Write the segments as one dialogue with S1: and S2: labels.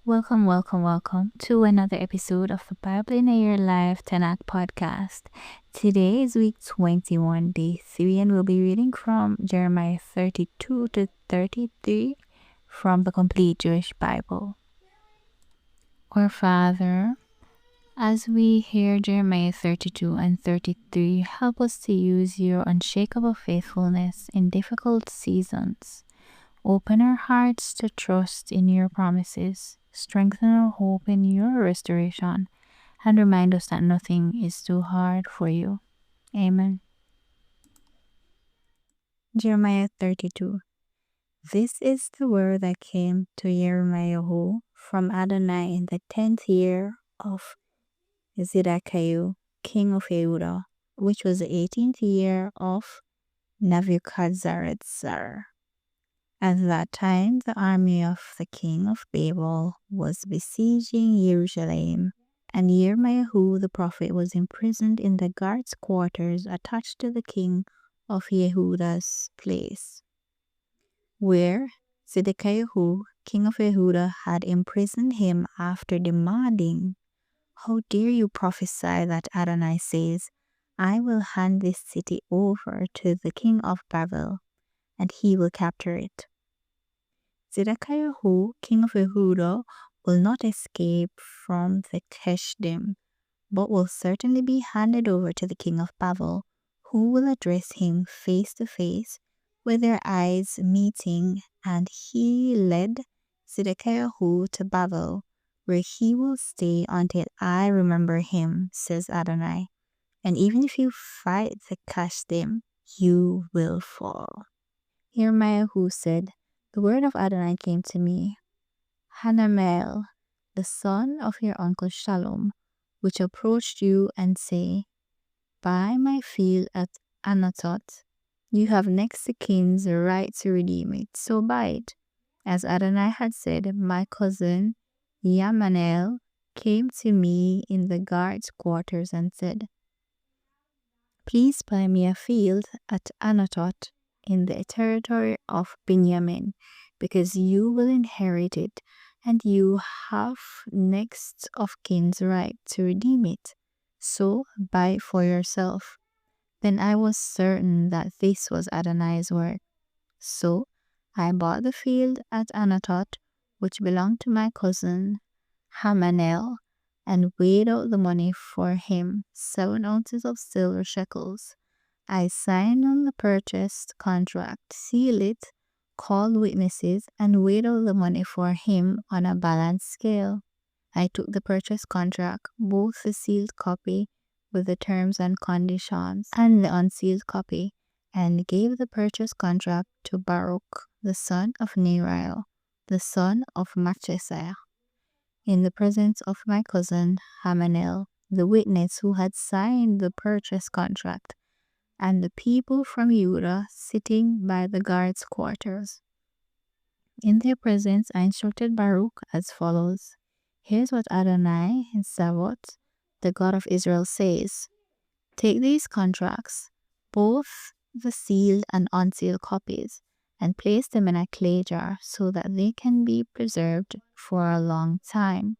S1: Welcome to another episode of the Bible in a Year Live Tanakh podcast. Today is week 21, day 3, and we'll be reading from Jeremiah 32 to 33 from the Complete Jewish Bible. Our Father, as we hear Jeremiah 32 and 33, help us to use your unshakable faithfulness in difficult seasons. Open our hearts to trust in your promises. Strengthen our hope in your restoration, and remind us that nothing is too hard for you. Amen. Jeremiah 32. This is the word that came to Jeremiah from Adonai in the 10th year of Zedekiah, king of Yehuda, which was the 18th year of Nebuchadnezzar. At that time, the army of the king of Babel was besieging Jerusalem, and Jeremiah the prophet was imprisoned in the guards' quarters attached to the king of Yehuda's place, where Zedekiah, king of Yehuda, had imprisoned him after demanding, "How dare you prophesy that Adonai says, I will hand this city over to the king of Babel, and he will capture it." Zedekiah, king of Yehuda, will not escape from the Kesdim, but will certainly be handed over to the king of Babel, who will address him face to face, with their eyes meeting, and he led Zedekiah to Babel, where he will stay until I remember him, says Adonai. And even if you fight the Kesdim, you will fall. Jeremiah said, "The word of Adonai came to me, Hanamel, the son of your uncle Shalom, which approached you and say, Buy my field at Anatot. You have next to kin's right to redeem it, so buy it." As Adonai had said, my cousin Yamanel came to me in the guard's quarters and said, "Please buy me a field at Anatot in the territory of Benjamin, because you will inherit it, and you have next of kin's right to redeem it. So buy it for yourself." Then I was certain that this was Adonai's word. So I bought the field at Anatot, which belonged to my cousin Hamanel, and weighed out the money for him, 7 ounces of silver shekels. I signed on the purchase contract, sealed it, called witnesses, and weighed out the money for him on a balanced scale. I took the purchase contract, both the sealed copy with the terms and conditions and the unsealed copy, and gave the purchase contract to Baruch, the son of Neriah, the son of Machesah, in the presence of my cousin Hamanel, the witness who had signed the purchase contract, and the people from Judah sitting by the guards' quarters. In their presence, I instructed Baruch as follows. Here's what Adonai in Savot, the God of Israel, says. Take these contracts, both the sealed and unsealed copies, and place them in a clay jar so that they can be preserved for a long time.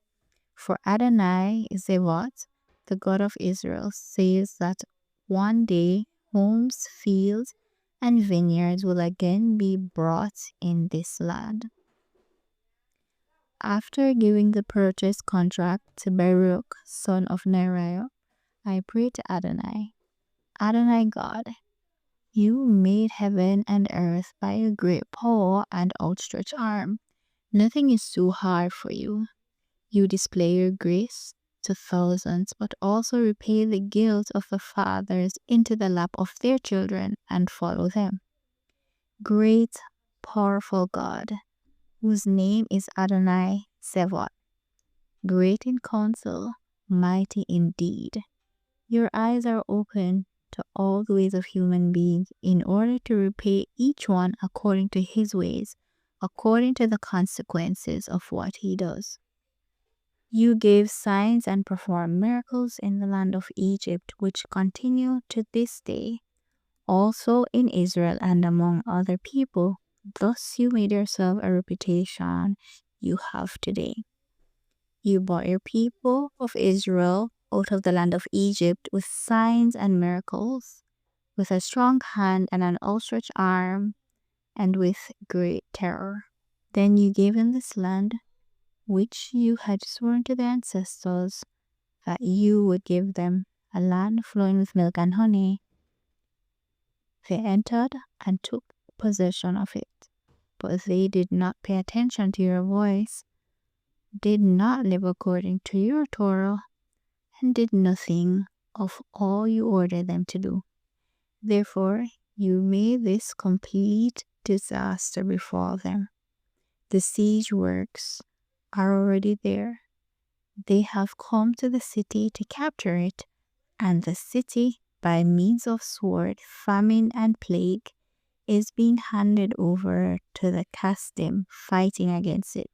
S1: For Adonai Zevot, the God of Israel, says that one day homes, fields, and vineyards will again be brought in this land. After giving the purchase contract to Baruch, son of Neriah, I prayed to Adonai. Adonai God, you made heaven and earth by a great power and outstretched arm. Nothing is too hard for you. You display your grace to thousands, but also repay the guilt of the fathers into the lap of their children and follow them. Great, powerful God, whose name is Adonai Zevot, great in counsel, mighty indeed. Your eyes are open to all the ways of human beings in order to repay each one according to his ways, according to the consequences of what he does. You gave signs and performed miracles in the land of Egypt, which continue to this day, also in Israel and among other people. Thus you made yourself a reputation you have today. You brought your people of Israel out of the land of Egypt with signs and miracles, with a strong hand and an outstretched arm, and with great terror. Then you gave them this land, which you had sworn to their ancestors that you would give them, a land flowing with milk and honey. They entered and took possession of it, but they did not pay attention to your voice, did not live according to your Torah, and did nothing of all you ordered them to do. Therefore, you made this complete disaster befall them. The siege works are already there. They have come to the city to capture it, and the city, by means of sword, famine, and plague, is being handed over to the Kasdim fighting against it.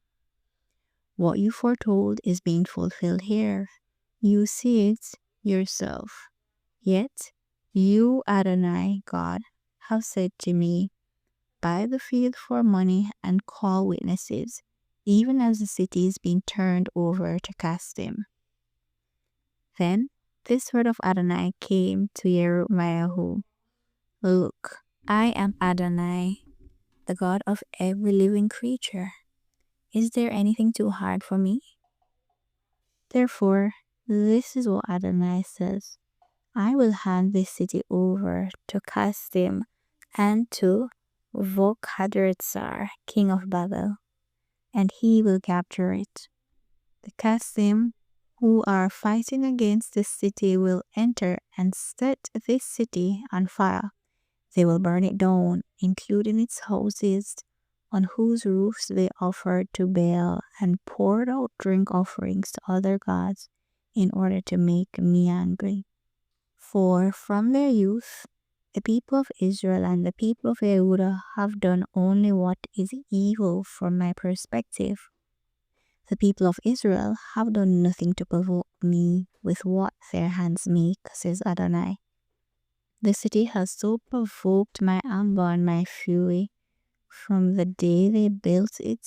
S1: What you foretold is being fulfilled here. You see it yourself. Yet, you, Adonai, God, have said to me, buy the field for money and call witnesses, even as the city is being turned over to Kasdim. Then this word of Adonai came to Yirmiyahu. Look, I am Adonai, the God of every living creature. Is there anything too hard for me? Therefore, this is what Adonai says. I will hand this city over to Kasdim and to Volkhadretzar, king of Babel, and he will capture it. The Kasdim who are fighting against this city will enter and set this city on fire. They will burn it down, including its houses, on whose roofs they offered to Baal and poured out drink offerings to other gods in order to make me angry. For from their youth, the people of Israel and the people of Yehuda have done only what is evil from my perspective. The people of Israel have done nothing to provoke me with what their hands make, says Adonai. The city has so provoked my anger and my fury from the day they built it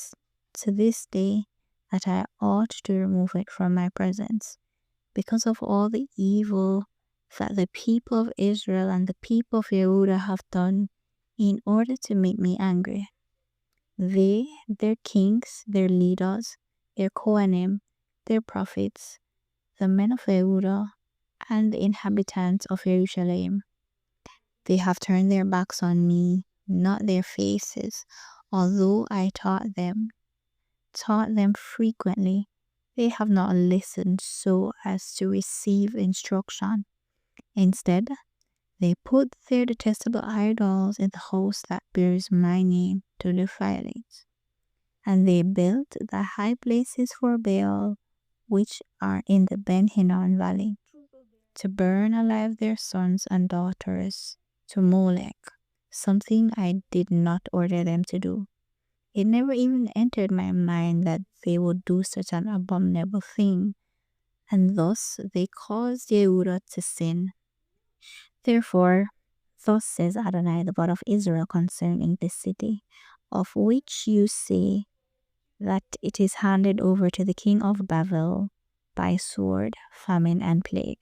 S1: to this day that I ought to remove it from my presence, because of all the evil that the people of Israel and the people of Yehuda have done in order to make me angry. They, their kings, their leaders, their Kohanim, their prophets, the men of Yehuda, and the inhabitants of Jerusalem. They have turned their backs on me, not their faces, although I taught them frequently. They have not listened so as to receive instruction. Instead, they put their detestable idols in the house that bears my name to defile it. And they built the high places for Baal, which are in the Ben Hinnom valley, to burn alive their sons and daughters to Molech, something I did not order them to do. It never even entered my mind that they would do such an abominable thing, and thus they caused Yehuda to sin. Therefore, thus says Adonai, the God of Israel, concerning this city, of which you say that it is handed over to the king of Babel by sword, famine, and plague.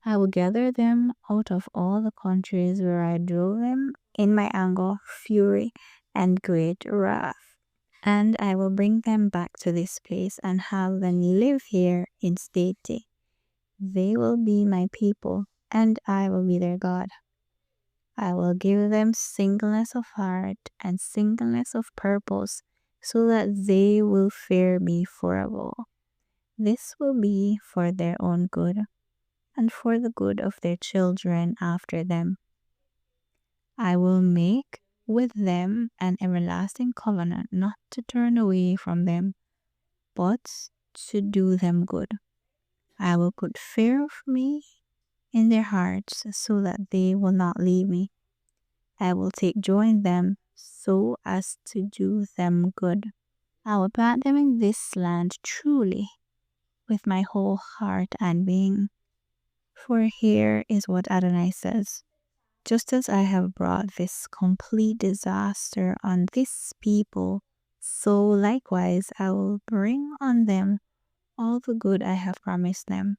S1: I will gather them out of all the countries where I drove them in my anger, fury, and great wrath. And I will bring them back to this place and have them live here in safety. They will be my people, and I will be their God. I will give them singleness of heart and singleness of purpose, so that they will fear me forever. This will be for their own good, and for the good of their children after them. I will make with them an everlasting covenant, not to turn away from them, but to do them good. I will put fear of me in their hearts, so that they will not leave me. I will take joy in them, so as to do them good. I will plant them in this land truly, with my whole heart and being. For here is what Adonai says. Just as I have brought this complete disaster on this people, so likewise I will bring on them all the good I have promised them.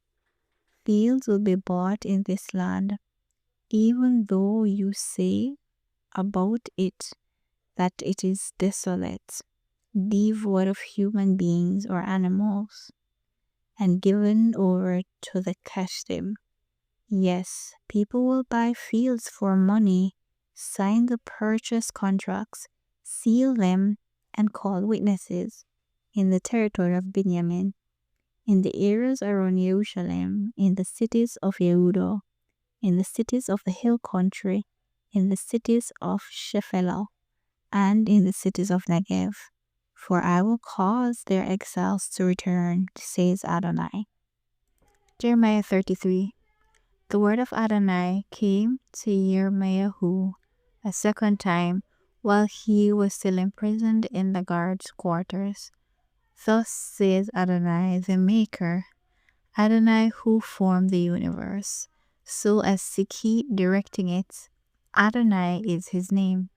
S1: Fields will be bought in this land, even though you say about it that it is desolate, devoid of human beings or animals, and given over to the Kashtim. Yes, people will buy fields for money, sign the purchase contracts, seal them, and call witnesses in the territory of Benjamin, in the areas around Jerusalem, in the cities of Yehudah, in the cities of the hill country, in the cities of Shephelah, and in the cities of Negev. For I will cause their exiles to return, says Adonai. Jeremiah 33. The word of Adonai came to Yirmiyahu a second time while he was still imprisoned in the guard's quarters. Thus says Adonai the Maker, Adonai who formed the universe, so as to keep directing it. Adonai is his name.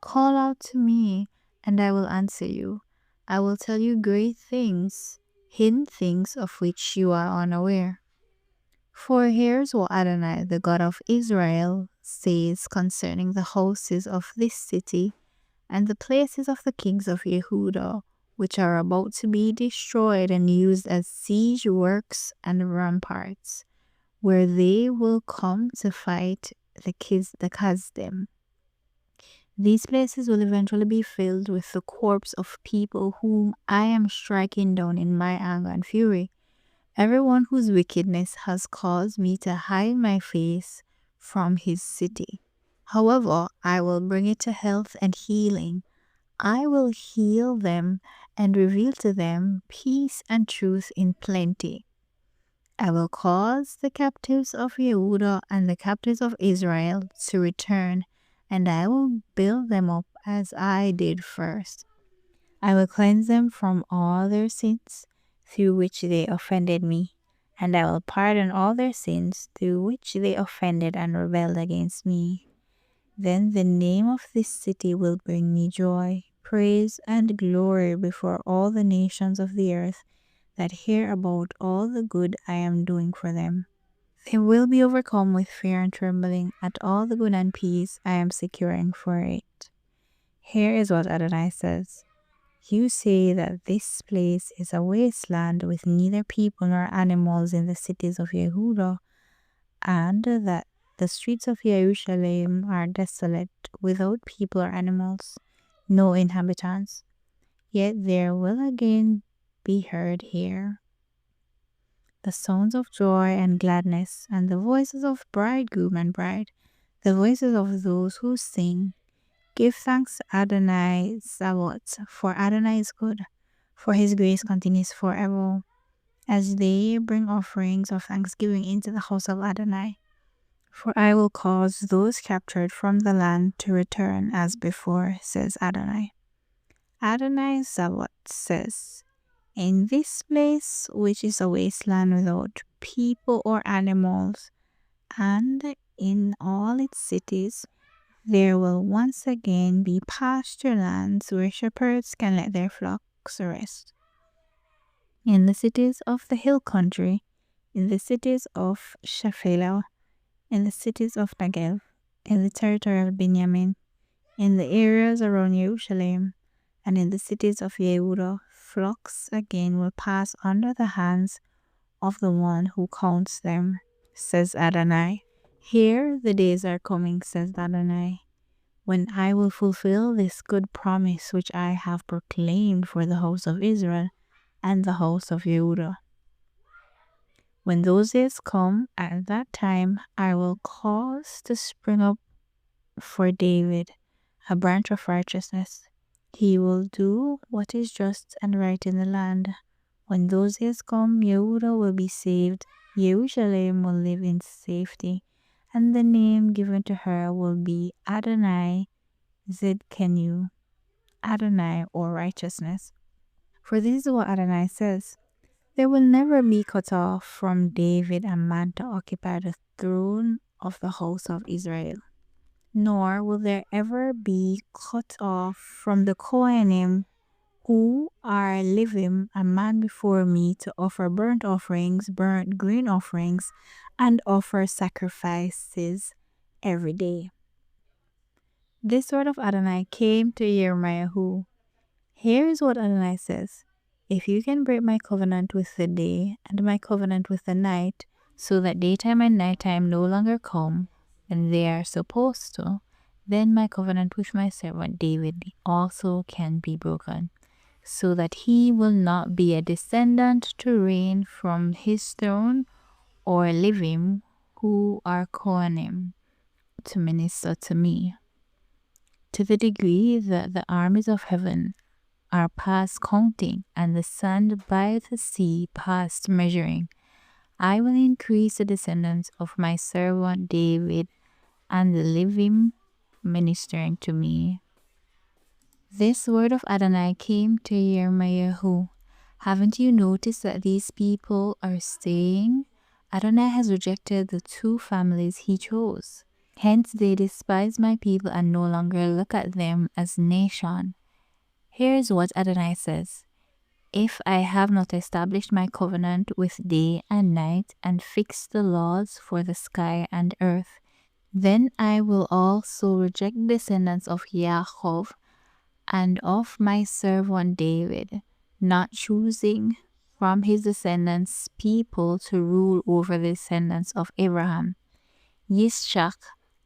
S1: Call out to me, and I will answer you. I will tell you great things, hidden things of which you are unaware. For here's what Adonai, the God of Israel, says concerning the houses of this city and the places of the kings of Yehudah, which are about to be destroyed and used as siege works and ramparts, where they will come to fight the Kasdim. These places will eventually be filled with the corpse of people whom I am striking down in my anger and fury. Everyone whose wickedness has caused me to hide my face from his city. However, I will bring it to health and healing. I will heal them and reveal to them peace and truth in plenty. I will cause the captives of Yehudah and the captives of Israel to return, and I will build them up as I did first. I will cleanse them from all their sins through which they offended me, and I will pardon all their sins through which they offended and rebelled against me. Then the name of this city will bring me joy, praise, and glory before all the nations of the earth that hear about all the good I am doing for them. They will be overcome with fear and trembling at all the good and peace I am securing for it. Here is what Adonai says. You say that this place is a wasteland with neither people nor animals in the cities of Yehudah, and that the streets of Jerusalem are desolate, without people or animals, no inhabitants. Yet there will again be heard here the sounds of joy and gladness, and the voices of bridegroom and bride, the voices of those who sing. Give thanks Adonai Zavot, for Adonai is good, for his grace continues forever, as they bring offerings of thanksgiving into the house of Adonai. For I will cause those captured from the land to return as before, says Adonai. Adonai Zavot says, in this place, which is a wasteland without people or animals, and in all its cities, there will once again be pasture lands where shepherds can let their flocks rest. In the cities of the hill country, in the cities of Shephelah, in the cities of Negev, in the territory of Benjamin, in the areas around Jerusalem, and in the cities of Yehudah, flocks again will pass under the hands of the one who counts them, says Adonai. Here the days are coming, says Adonai, when I will fulfill this good promise which I have proclaimed for the house of Israel and the house of Yehudah. When those days come, at that time I will cause to spring up for David a branch of righteousness. He will do what is just and right in the land. When those days come, Yehudah will be saved, Jerusalem will live in safety, and the name given to her will be Adonai Zidkenu, Adonai or righteousness. For this is what Adonai says. There will never be cut off from David a man to occupy the throne of the house of Israel, nor will there ever be cut off from the Kohanim who are living a man before me to offer burnt offerings, burnt grain offerings, and offer sacrifices every day. This word of Adonai came to Yirmiyahu. Here is what Adonai says. If you can break my covenant with the day and my covenant with the night, so that daytime and nighttime no longer come, and they are supposed to, then my covenant with my servant David also can be broken, so that he will not be a descendant to reign from his throne, or Levim, who are Kohanim, to minister to me. To the degree that the armies of heaven are past counting, and the sand by the sea past measuring, I will increase the descendants of my servant David and the living ministering to me. This word of Adonai came to Yirmiyahu. Haven't you noticed that these people are saying Adonai has rejected the two families he chose? Hence they despise my people and no longer look at them as nation. Here is what Adonai says. If I have not established my covenant with day and night and fixed the laws for the sky and earth, then I will also reject the descendants of Yaakov and of my servant David, not choosing from his descendants people to rule over the descendants of Abraham, Yitzchak,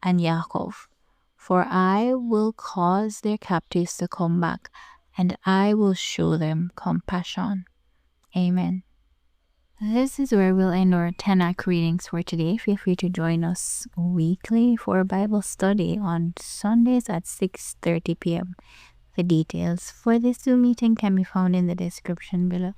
S1: and Yaakov. For I will cause their captives to come back, and I will show them compassion. Amen. This is where we'll end our Tanakh readings for today. Feel free to join us weekly for Bible study on Sundays at 6:30 p.m. The details for this Zoom meeting can be found in the description below.